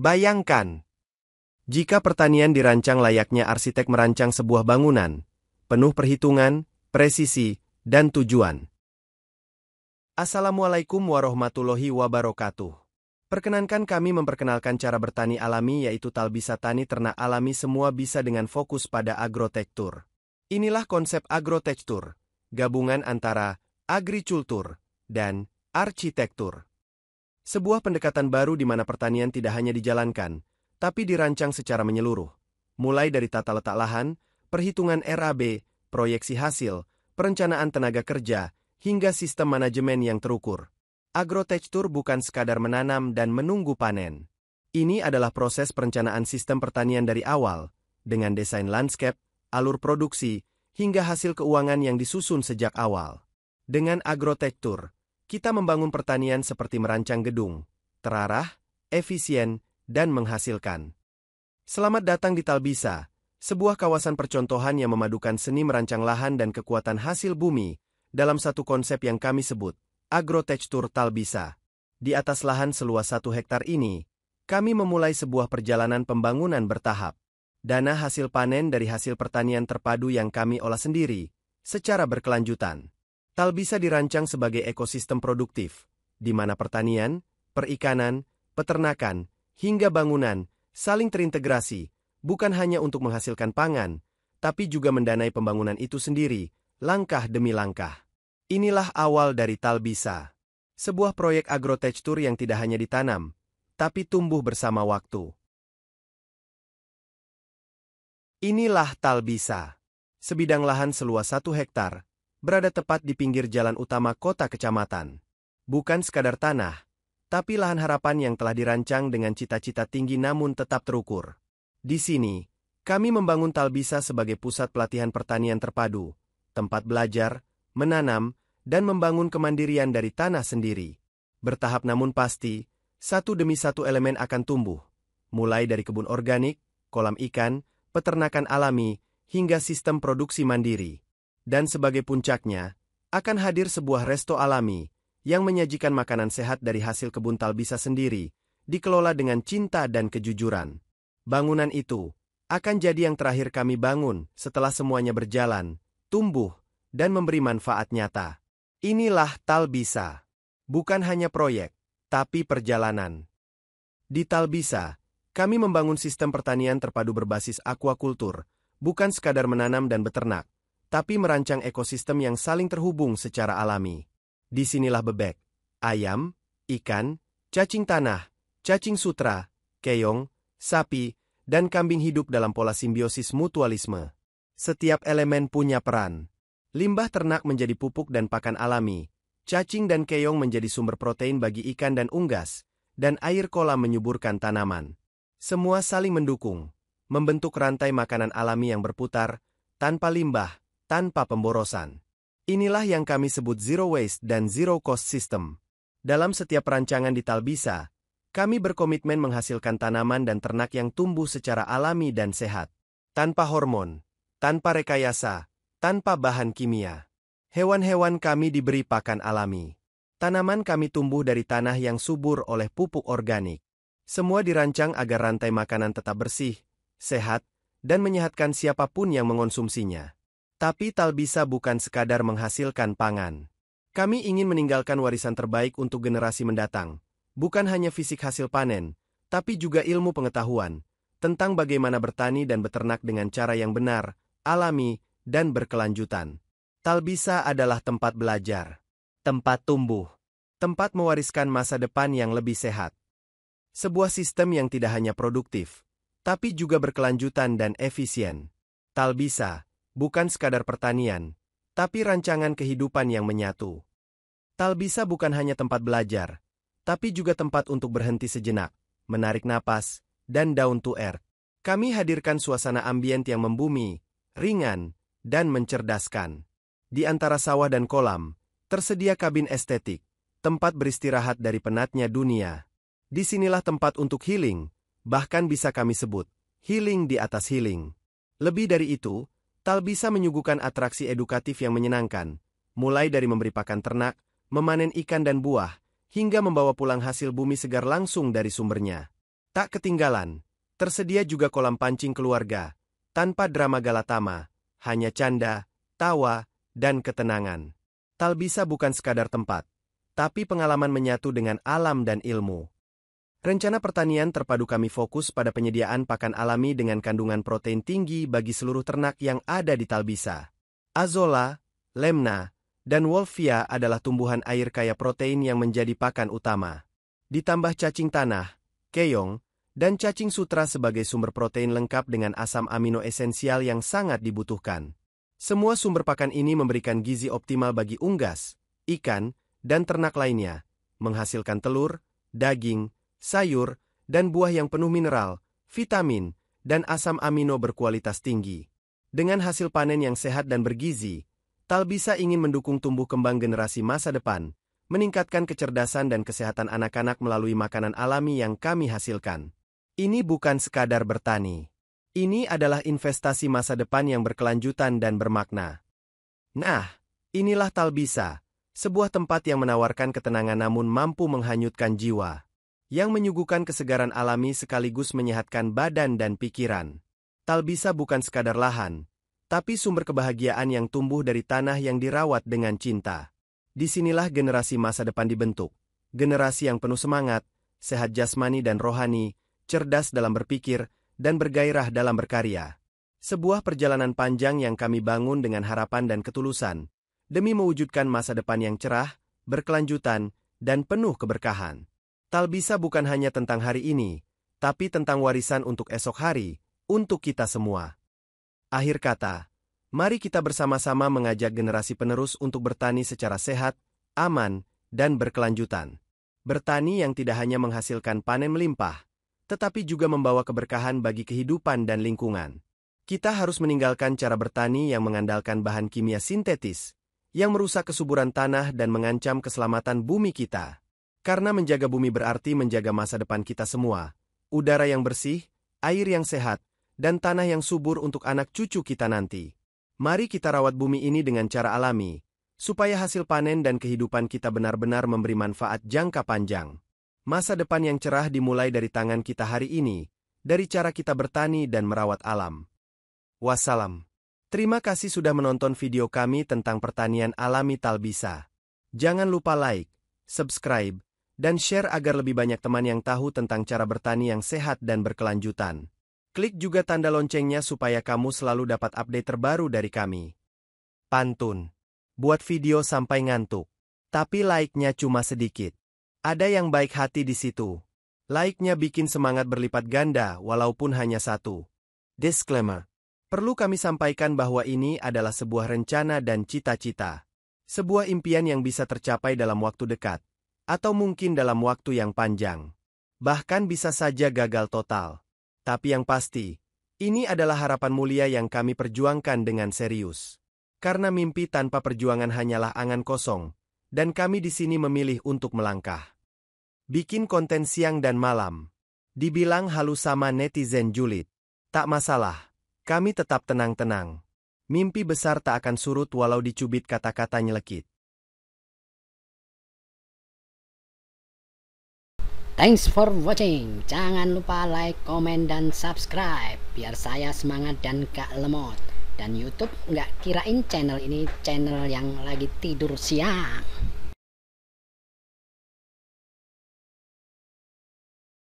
Bayangkan, jika pertanian dirancang layaknya arsitek merancang sebuah bangunan, penuh perhitungan, presisi, dan tujuan. Assalamualaikum warahmatullahi wabarakatuh. Perkenankan kami memperkenalkan cara bertani alami yaitu talbisa tani ternak alami semua bisa dengan fokus pada agrotektur. Inilah konsep agrotektur, gabungan antara agrikultur dan arsitektur. Sebuah pendekatan baru di mana pertanian tidak hanya dijalankan, tapi dirancang secara menyeluruh. Mulai dari tata letak lahan, perhitungan RAB, proyeksi hasil, perencanaan tenaga kerja, hingga sistem manajemen yang terukur. Agrotektur bukan sekadar menanam dan menunggu panen. Ini adalah proses perencanaan sistem pertanian dari awal, dengan desain landscape, alur produksi, hingga hasil keuangan yang disusun sejak awal. Dengan agrotektur, kita membangun pertanian seperti merancang gedung, terarah, efisien, dan menghasilkan. Selamat datang di Talbisa, sebuah kawasan percontohan yang memadukan seni merancang lahan dan kekuatan hasil bumi, dalam satu konsep yang kami sebut, agrotektur Talbisa. Di atas lahan seluas 1 hektar ini, kami memulai sebuah perjalanan pembangunan bertahap. Dana hasil panen dari hasil pertanian terpadu yang kami olah sendiri, secara berkelanjutan. Talbisa dirancang sebagai ekosistem produktif, di mana pertanian, perikanan, peternakan, hingga bangunan saling terintegrasi, bukan hanya untuk menghasilkan pangan, tapi juga mendanai pembangunan itu sendiri, langkah demi langkah. Inilah awal dari Talbisa, sebuah proyek agrotektur yang tidak hanya ditanam, tapi tumbuh bersama waktu. Inilah Talbisa, sebidang lahan seluas 1 hektar, berada tepat di pinggir jalan utama kota kecamatan. Bukan sekadar tanah, tapi lahan harapan yang telah dirancang dengan cita-cita tinggi namun tetap terukur. Di sini, kami membangun Talbisa sebagai pusat pelatihan pertanian terpadu, tempat belajar, menanam, dan membangun kemandirian dari tanah sendiri. Bertahap namun pasti, satu demi satu elemen akan tumbuh, mulai dari kebun organik, kolam ikan, peternakan alami, hingga sistem produksi mandiri. Dan sebagai puncaknya, akan hadir sebuah resto alami, yang menyajikan makanan sehat dari hasil kebun Talbisa sendiri, dikelola dengan cinta dan kejujuran. Bangunan itu akan jadi yang terakhir kami bangun setelah semuanya berjalan, tumbuh, dan memberi manfaat nyata. Inilah Talbisa. Bukan hanya proyek, tapi perjalanan. Di Talbisa, kami membangun sistem pertanian terpadu berbasis aquaculture, bukan sekadar menanam dan beternak, tapi merancang ekosistem yang saling terhubung secara alami. Disinilah bebek, ayam, ikan, cacing tanah, cacing sutra, keong, sapi, dan kambing hidup dalam pola simbiosis mutualisme. Setiap elemen punya peran. Limbah ternak menjadi pupuk dan pakan alami, cacing dan keong menjadi sumber protein bagi ikan dan unggas, dan air kolam menyuburkan tanaman. Semua saling mendukung, membentuk rantai makanan alami yang berputar, tanpa limbah, tanpa pemborosan. Inilah yang kami sebut zero waste dan zero cost system. Dalam setiap rancangan di Talbisa, kami berkomitmen menghasilkan tanaman dan ternak yang tumbuh secara alami dan sehat. Tanpa hormon, tanpa rekayasa, tanpa bahan kimia. Hewan-hewan kami diberi pakan alami. Tanaman kami tumbuh dari tanah yang subur oleh pupuk organik. Semua dirancang agar rantai makanan tetap bersih, sehat, dan menyehatkan siapapun yang mengonsumsinya. Tapi Talbisa bukan sekadar menghasilkan pangan. Kami ingin meninggalkan warisan terbaik untuk generasi mendatang. Bukan hanya fisik hasil panen, tapi juga ilmu pengetahuan tentang bagaimana bertani dan beternak dengan cara yang benar, alami, dan berkelanjutan. Talbisa adalah tempat belajar, tempat tumbuh, tempat mewariskan masa depan yang lebih sehat. Sebuah sistem yang tidak hanya produktif, tapi juga berkelanjutan dan efisien. Talbisa bukan sekadar pertanian, tapi rancangan kehidupan yang menyatu. Talbisa bukan hanya tempat belajar, tapi juga tempat untuk berhenti sejenak, menarik napas, dan down to earth. Kami hadirkan suasana ambient yang membumi, ringan, dan mencerdaskan. Di antara sawah dan kolam, tersedia kabin estetik, tempat beristirahat dari penatnya dunia. Disinilah tempat untuk healing, bahkan bisa kami sebut, healing di atas healing. Lebih dari itu, Talbisa menyuguhkan atraksi edukatif yang menyenangkan, mulai dari memberi pakan ternak, memanen ikan dan buah, hingga membawa pulang hasil bumi segar langsung dari sumbernya. Tak ketinggalan, tersedia juga kolam pancing keluarga, tanpa drama galatama, hanya canda, tawa, dan ketenangan. Talbisa bukan sekadar tempat, tapi pengalaman menyatu dengan alam dan ilmu. Rencana pertanian terpadu kami fokus pada penyediaan pakan alami dengan kandungan protein tinggi bagi seluruh ternak yang ada di Talbisa. Azolla, Lemna, dan Wolffia adalah tumbuhan air kaya protein yang menjadi pakan utama. Ditambah cacing tanah, keong, dan cacing sutra sebagai sumber protein lengkap dengan asam amino esensial yang sangat dibutuhkan. Semua sumber pakan ini memberikan gizi optimal bagi unggas, ikan, dan ternak lainnya, menghasilkan telur, daging, sayur, dan buah yang penuh mineral, vitamin, dan asam amino berkualitas tinggi. Dengan hasil panen yang sehat dan bergizi, Talbisa ingin mendukung tumbuh kembang generasi masa depan, meningkatkan kecerdasan dan kesehatan anak-anak melalui makanan alami yang kami hasilkan. Ini bukan sekadar bertani. Ini adalah investasi masa depan yang berkelanjutan dan bermakna. Nah, inilah Talbisa, sebuah tempat yang menawarkan ketenangan namun mampu menghanyutkan jiwa, yang menyuguhkan kesegaran alami sekaligus menyehatkan badan dan pikiran. Talbisa bukan sekadar lahan, tapi sumber kebahagiaan yang tumbuh dari tanah yang dirawat dengan cinta. Disinilah generasi masa depan dibentuk, generasi yang penuh semangat, sehat jasmani dan rohani, cerdas dalam berpikir, dan bergairah dalam berkarya. Sebuah perjalanan panjang yang kami bangun dengan harapan dan ketulusan, demi mewujudkan masa depan yang cerah, berkelanjutan, dan penuh keberkahan. Talbisa bukan hanya tentang hari ini, tapi tentang warisan untuk esok hari, untuk kita semua. Akhir kata, mari kita bersama-sama mengajak generasi penerus untuk bertani secara sehat, aman, dan berkelanjutan. Bertani yang tidak hanya menghasilkan panen melimpah, tetapi juga membawa keberkahan bagi kehidupan dan lingkungan. Kita harus meninggalkan cara bertani yang mengandalkan bahan kimia sintetis, yang merusak kesuburan tanah dan mengancam keselamatan bumi kita. Karena menjaga bumi berarti menjaga masa depan kita semua, udara yang bersih, air yang sehat, dan tanah yang subur untuk anak cucu kita nanti. Mari kita rawat bumi ini dengan cara alami, supaya hasil panen dan kehidupan kita benar-benar memberi manfaat jangka panjang. Masa depan yang cerah dimulai dari tangan kita hari ini, dari cara kita bertani dan merawat alam. Wassalam. Terima kasih sudah menonton video kami tentang pertanian alami Talbisa. Jangan lupa like, subscribe, dan share agar lebih banyak teman yang tahu tentang cara bertani yang sehat dan berkelanjutan. Klik juga tanda loncengnya supaya kamu selalu dapat update terbaru dari kami. Pantun. Buat video sampai ngantuk, tapi like-nya cuma sedikit. Ada yang baik hati di situ. Like-nya bikin semangat berlipat ganda walaupun hanya satu. Disclaimer. Perlu kami sampaikan bahwa ini adalah sebuah rencana dan cita-cita. Sebuah impian yang bisa tercapai dalam waktu dekat, atau mungkin dalam waktu yang panjang. Bahkan bisa saja gagal total. Tapi yang pasti, ini adalah harapan mulia yang kami perjuangkan dengan serius. Karena mimpi tanpa perjuangan hanyalah angan kosong, dan kami di sini memilih untuk melangkah. Bikin konten siang dan malam. Dibilang halus sama netizen julid. Tak masalah, kami tetap tenang-tenang. Mimpi besar tak akan surut walau dicubit kata-kata nyelekit. Thanks for watching. Jangan lupa like, komen, dan subscribe biar saya semangat dan gak lemot. Dan YouTube nggak kirain channel ini channel yang lagi tidur siang.